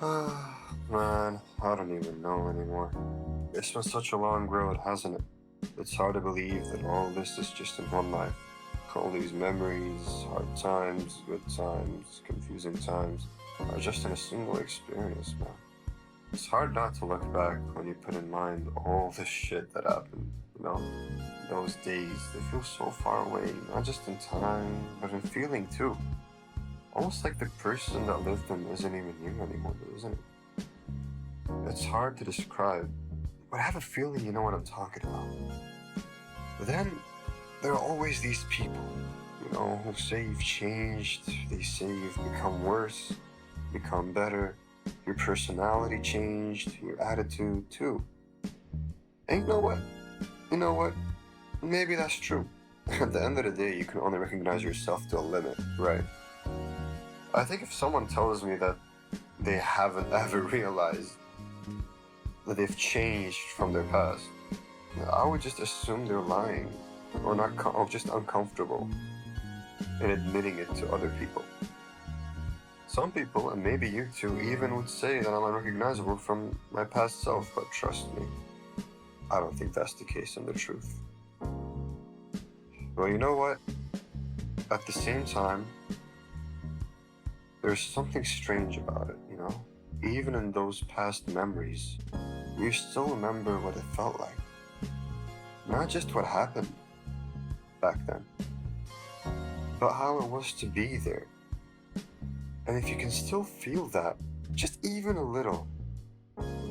Man, I don't even know anymore. It's been such a long road, hasn't it? It's hard to believe that all this is just in one life. All these memories, hard times, good times, confusing times, are just in a single experience, man. It's hard not to look back when you put in mind all the shit that happened, you know? Those days, they feel so far away, not just in time, but in feeling too. Almost like the person that lived them isn't even you anymore, isn't it? It's hard to describe, but I have a feeling you know what I'm talking about. But then, there are always these people, who say you've changed, they say you've become worse, become better, your personality changed, your attitude too. And you know what? You know what? Maybe that's true. At the end of the day, you can only recognize yourself to a limit, right? I think if someone tells me that they haven't ever realized that they've changed from their past, I would just assume they're lying or not, or just uncomfortable in admitting it to other people. Some people, and maybe you too, even would say that I'm unrecognizable from my past self, but trust me, I don't think that's the case in the truth. Well, you know what? At the same time, there's something strange about it. Even in those past memories, you still remember what it felt like. Not just what happened back then, but how it was to be there. And if you can still feel that, just even a little,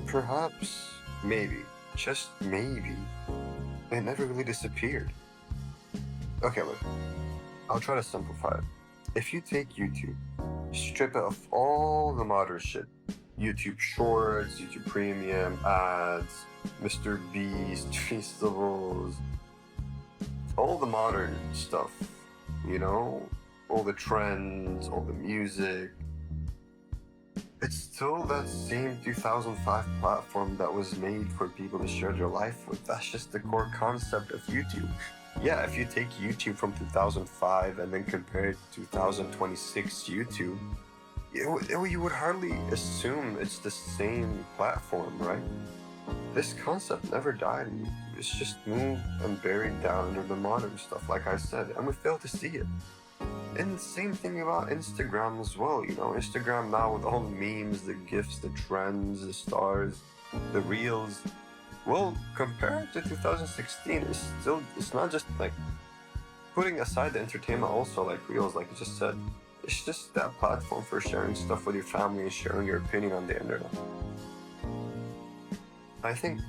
perhaps, maybe, just maybe, it never really disappeared. Okay, look, I'll try to simplify it. If you take YouTube, strip it of all the modern shit, YouTube Shorts, YouTube Premium, ads, Mr. Beast, festivals, all the modern stuff, all the trends, all the music. It's still that same 2005 platform that was made for people to share their life with. That's just the core concept of YouTube. Yeah, if you take YouTube from 2005 and then compare it to 2026 YouTube, you would hardly assume it's the same platform, right? This concept never died. It's just moved and buried down into the modern stuff, like I said, and we fail to see it. And the same thing about Instagram as well, Instagram now with all the memes, the GIFs, the trends, the stars, the reels. Well, compared to 2016, it's not just like putting aside the entertainment also, like reels, like you just said. It's just that platform for sharing stuff with your family and sharing your opinion on the internet. I think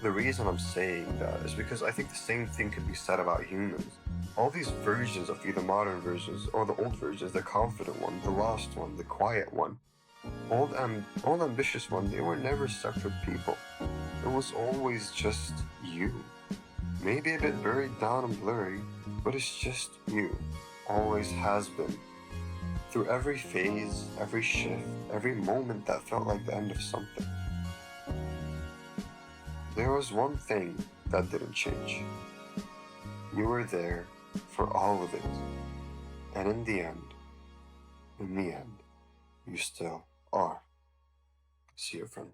the reason I'm saying that is because I think the same thing could be said about humans. All these versions of either modern versions or the old versions, the confident one, the lost one, the quiet one, old ambitious one, they were never separate people. It was always just you. Maybe a bit buried down and blurry, but it's just you. Always has been. Through every phase, every shift, every moment that felt like the end of something. There was one thing that didn't change. You were there for all of it. And in the end, you still are. See you, friend.